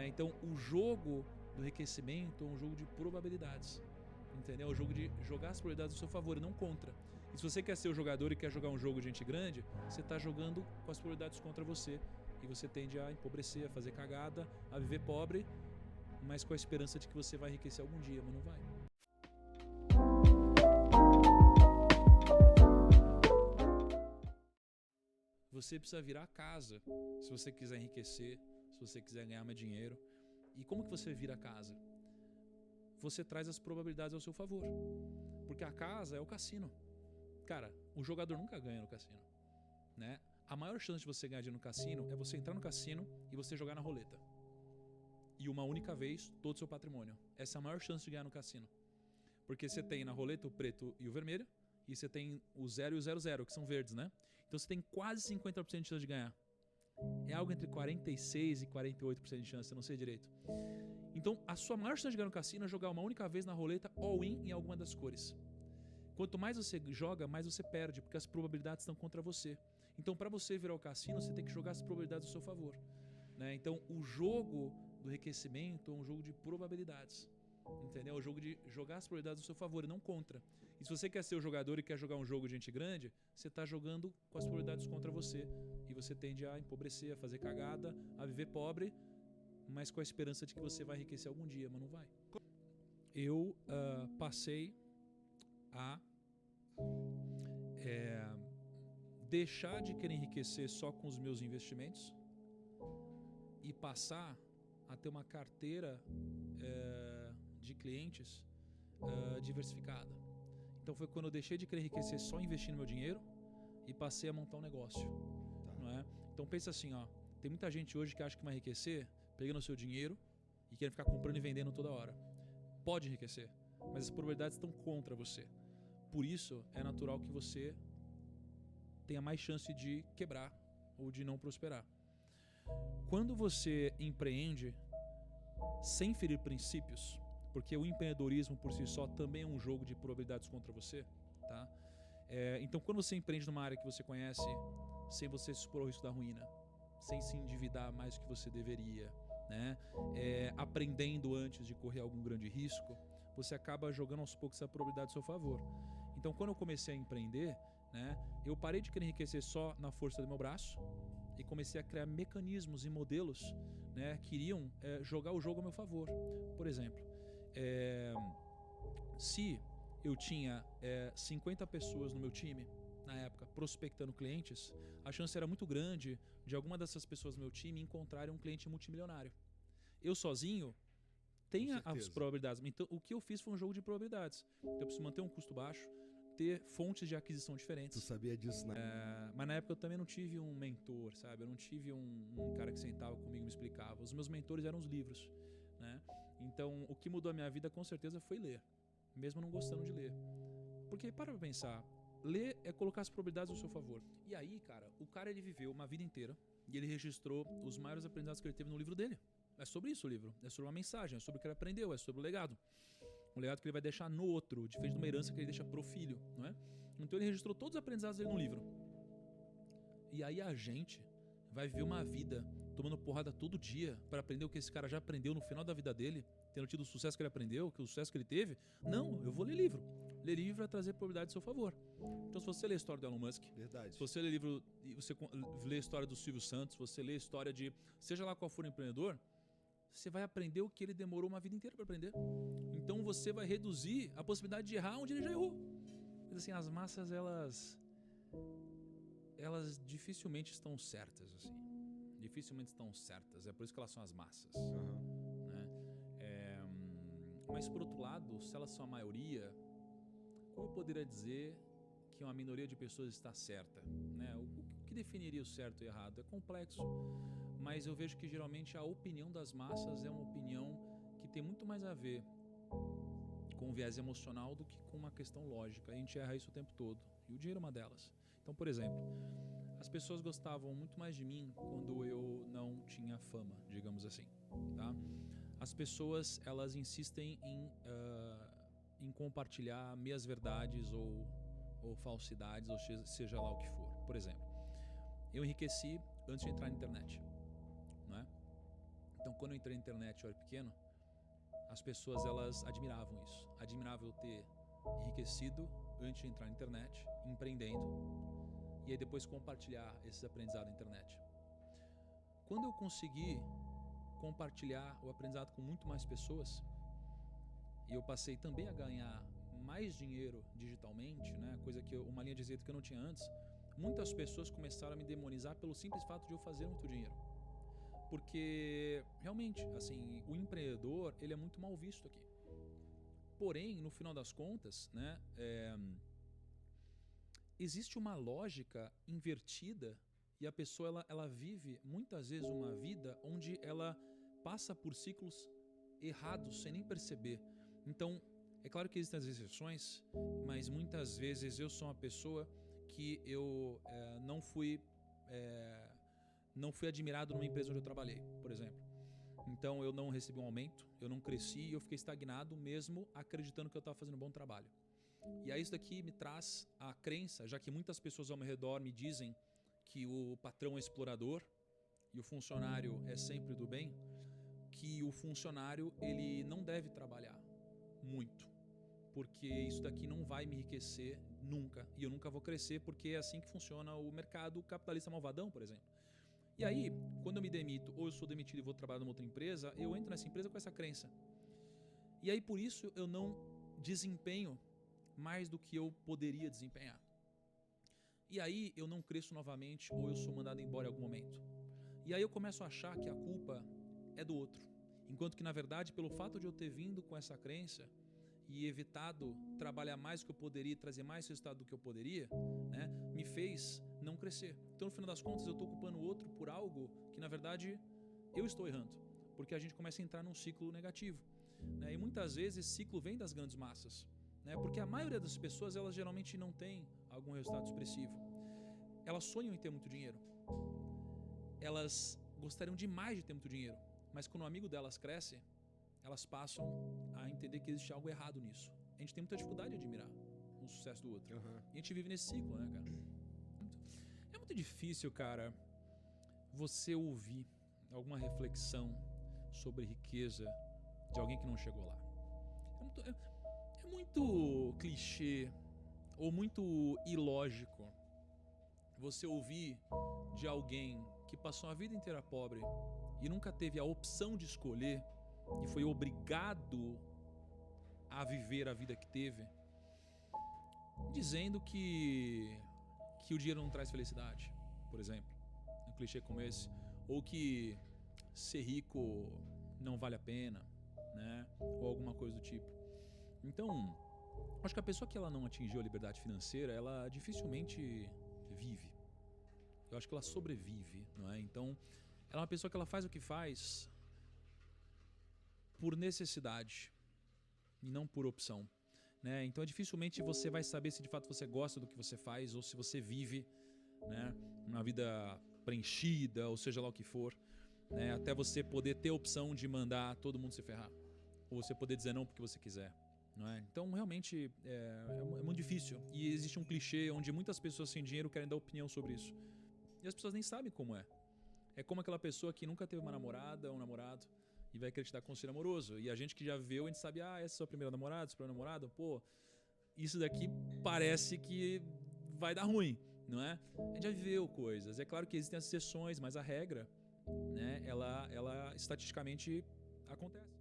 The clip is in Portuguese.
né? Então o jogo do enriquecimento é um jogo de probabilidades, entendeu? É um jogo de jogar as probabilidades a seu favor e não contra. E se você quer ser o jogador e quer jogar um jogo de gente grande, você está jogando com as probabilidades contra você. E você tende a empobrecer, a fazer cagada, a viver pobre, mas com a esperança de que você vai enriquecer algum dia, mas não vai. Você precisa virar a casa se você quiser enriquecer, se você quiser ganhar mais dinheiro. E como que você vira a casa? Você traz as probabilidades ao seu favor. Porque a casa é o cassino. Cara, o jogador nunca ganha no cassino, né? A maior chance de você ganhar dinheiro no cassino é você entrar no cassino e você jogar na roleta. E uma única vez, todo o seu patrimônio. Essa é a maior chance de ganhar no cassino. Porque você tem na roleta o preto e o vermelho, e você tem o 0 e o 00, que são verdes, né? Então você tem quase 50% de chance de ganhar. É algo entre 46% e 48% de chance, eu não sei direito. Então a sua maior chance de ganhar no cassino é jogar uma única vez na roleta all-in em alguma das cores. Quanto mais você joga, mais você perde, porque as probabilidades estão contra você. Então, para você virar o cassino, você tem que jogar as probabilidades ao seu favor, né? Então, o jogo do enriquecimento é um jogo de probabilidades, entendeu? É um jogo de jogar as probabilidades ao seu favor e não contra. E se você quer ser o jogador e quer jogar um jogo de gente grande, você está jogando com as probabilidades contra você. E você tende a empobrecer, a fazer cagada, a viver pobre, mas com a esperança de que você vai enriquecer algum dia, mas não vai. Eu passei a deixar de querer enriquecer só com os meus investimentos e passar a ter uma carteira de clientes diversificada. Então foi quando eu deixei de querer enriquecer só investindo meu dinheiro e passei a montar um negócio. Tá. Não é? Então pensa assim, ó, tem muita gente hoje que acha que vai enriquecer pegando o seu dinheiro e querendo ficar comprando e vendendo toda hora. Pode enriquecer, mas as probabilidades estão contra você. Por isso, é natural que você tenha mais chance de quebrar ou de não prosperar. Quando você empreende sem ferir princípios, porque o empreendedorismo por si só também é um jogo de probabilidades contra você, tá? Então, quando você empreende numa área que você conhece, sem você se expor ao risco da ruína, sem se endividar mais do que você deveria, né? Aprendendo antes de correr algum grande risco, você acaba jogando aos poucos essa probabilidade a seu favor. Então, quando eu comecei a empreender, né, eu parei de querer enriquecer só na força do meu braço e comecei a criar mecanismos e modelos, né, que iriam jogar o jogo a meu favor. Por exemplo, se eu tinha 50 pessoas no meu time, na época, prospectando clientes, a chance era muito grande de alguma dessas pessoas do meu time encontrarem um cliente multimilionário. Eu sozinho tenho as probabilidades. Então, o que eu fiz foi um jogo de probabilidades. Então, eu preciso manter um custo baixo, ter fontes de aquisição diferentes. Tu sabia disso, né? Mas na época eu também não tive um mentor, sabe? Eu não tive um cara que sentava comigo e me explicava. Os meus mentores eram os livros, né? Então, o que mudou a minha vida com certeza foi ler, mesmo não gostando de ler. Porque, para pensar, ler é colocar as probabilidades ao seu favor. E aí, cara, o cara ele viveu uma vida inteira e ele registrou os maiores aprendizados que ele teve no livro dele. É sobre isso o livro, é sobre uma mensagem, é sobre o que ele aprendeu, é sobre o legado. Um legado que ele vai deixar no outro, diferente de uma herança que ele deixa pro filho, não é? Então ele registrou todos os aprendizados dele no livro. E aí a gente vai viver uma vida tomando porrada todo dia para aprender o que esse cara já aprendeu no final da vida dele, tendo tido o sucesso que ele aprendeu, o sucesso que ele teve. Não, eu vou ler livro. Ler livro vai trazer probabilidade a seu favor. Então se você ler a história do Elon Musk, verdade. Se você ler livro, você lê a história do Silvio Santos, você lê a história de seja lá qual for o empreendedor, você vai aprender o que ele demorou uma vida inteira para aprender. Então você vai reduzir a possibilidade de errar onde ele já errou. Mas assim, as massas, elas dificilmente estão certas, assim. Dificilmente estão certas. É por isso que elas são as massas. Uhum. Né? Mas por outro lado, se elas são a maioria, como eu poderia dizer que uma minoria de pessoas está certa? Né? O que definiria o certo e o errado? É complexo. Mas eu vejo que geralmente a opinião das massas é uma opinião que tem muito mais a ver com um viés emocional do que com uma questão lógica. A gente erra isso o tempo todo. E o dinheiro é uma delas. Então, por exemplo, as pessoas gostavam muito mais de mim quando eu não tinha fama, digamos assim. Tá? As pessoas, elas insistem em compartilhar meias verdades ou falsidades, ou seja lá o que for. Por exemplo, eu enriqueci antes de entrar na internet. Não é? Então, quando eu entrei na internet, eu era pequeno, as pessoas elas admiravam isso. Admiravam eu ter enriquecido antes de entrar na internet, empreendendo, e aí depois compartilhar esses aprendizados na internet. Quando eu consegui compartilhar o aprendizado com muito mais pessoas, e eu passei também a ganhar mais dinheiro digitalmente, né? Uma linha de receita que eu não tinha antes, muitas pessoas começaram a me demonizar pelo simples fato de eu fazer muito dinheiro. Porque realmente, assim, o empreendedor, ele é muito mal visto aqui. Porém, no final das contas, né, existe uma lógica invertida e a pessoa ela vive muitas vezes uma vida onde ela passa por ciclos errados sem nem perceber. Então, é claro que existem as exceções, mas muitas vezes eu sou uma pessoa que eu não fui admirado numa empresa onde eu trabalhei, por exemplo. Então eu não recebi um aumento, eu não cresci e eu fiquei estagnado mesmo acreditando que eu estava fazendo um bom trabalho. E aí isso daqui me traz a crença, já que muitas pessoas ao meu redor me dizem que o patrão é explorador e o funcionário é sempre do bem, que o funcionário ele não deve trabalhar muito, porque isso daqui não vai me enriquecer nunca e eu nunca vou crescer, porque é assim que funciona o mercado capitalista malvadão, por exemplo. E aí, quando eu me demito ou eu sou demitido e vou trabalhar numa outra empresa, eu entro nessa empresa com essa crença. E aí, por isso, eu não desempenho mais do que eu poderia desempenhar. E aí, eu não cresço novamente ou eu sou mandado embora em algum momento. E aí, eu começo a achar que a culpa é do outro. Enquanto que, na verdade, pelo fato de eu ter vindo com essa crença e evitado trabalhar mais do que eu poderia, trazer mais resultado do que eu poderia, né, me fez não crescer. Então, no final das contas, eu estou culpando o outro por algo que, na verdade, eu estou errando. Porque a gente começa a entrar num ciclo negativo. Né? E muitas vezes esse ciclo vem das grandes massas. Né? Porque a maioria das pessoas, elas geralmente não tem algum resultado expressivo. Elas sonham em ter muito dinheiro. Elas gostariam demais de ter muito dinheiro. Mas quando o amigo delas cresce, elas passam a entender que existe algo errado nisso. A gente tem muita dificuldade de admirar o sucesso do outro. Uhum. E a gente vive nesse ciclo, né, cara? É muito difícil, cara, você ouvir alguma reflexão sobre riqueza de alguém que não chegou lá. É muito clichê ou muito ilógico você ouvir de alguém que passou a vida inteira pobre e nunca teve a opção de escolher e foi obrigado a viver a vida que teve, dizendo que o dinheiro não traz felicidade, por exemplo, um clichê como esse, ou que ser rico não vale a pena, né? Ou alguma coisa do tipo. Então, acho que a pessoa que ela não atingiu a liberdade financeira, ela dificilmente vive. Eu acho que ela sobrevive, não é? Então, ela é uma pessoa que ela faz o que faz por necessidade e não por opção. Né? Então dificilmente você vai saber se de fato você gosta do que você faz ou se você vive, né, uma vida preenchida, ou seja lá o que for, né, até você poder ter a opção de mandar todo mundo se ferrar ou você poder dizer não porque você quiser. Não é? Então realmente é muito difícil e existe um clichê onde muitas pessoas sem dinheiro querem dar opinião sobre isso e as pessoas nem sabem como é. É como aquela pessoa que nunca teve uma namorada ou um namorado e vai querer te dar conselho amoroso. E a gente que já viu, a gente sabe, essa é a sua primeira namorada, seu primeiro namorado, pô, isso daqui parece que vai dar ruim, não é? A gente já viveu coisas. É claro que existem as exceções, mas a regra, né, ela estatisticamente acontece.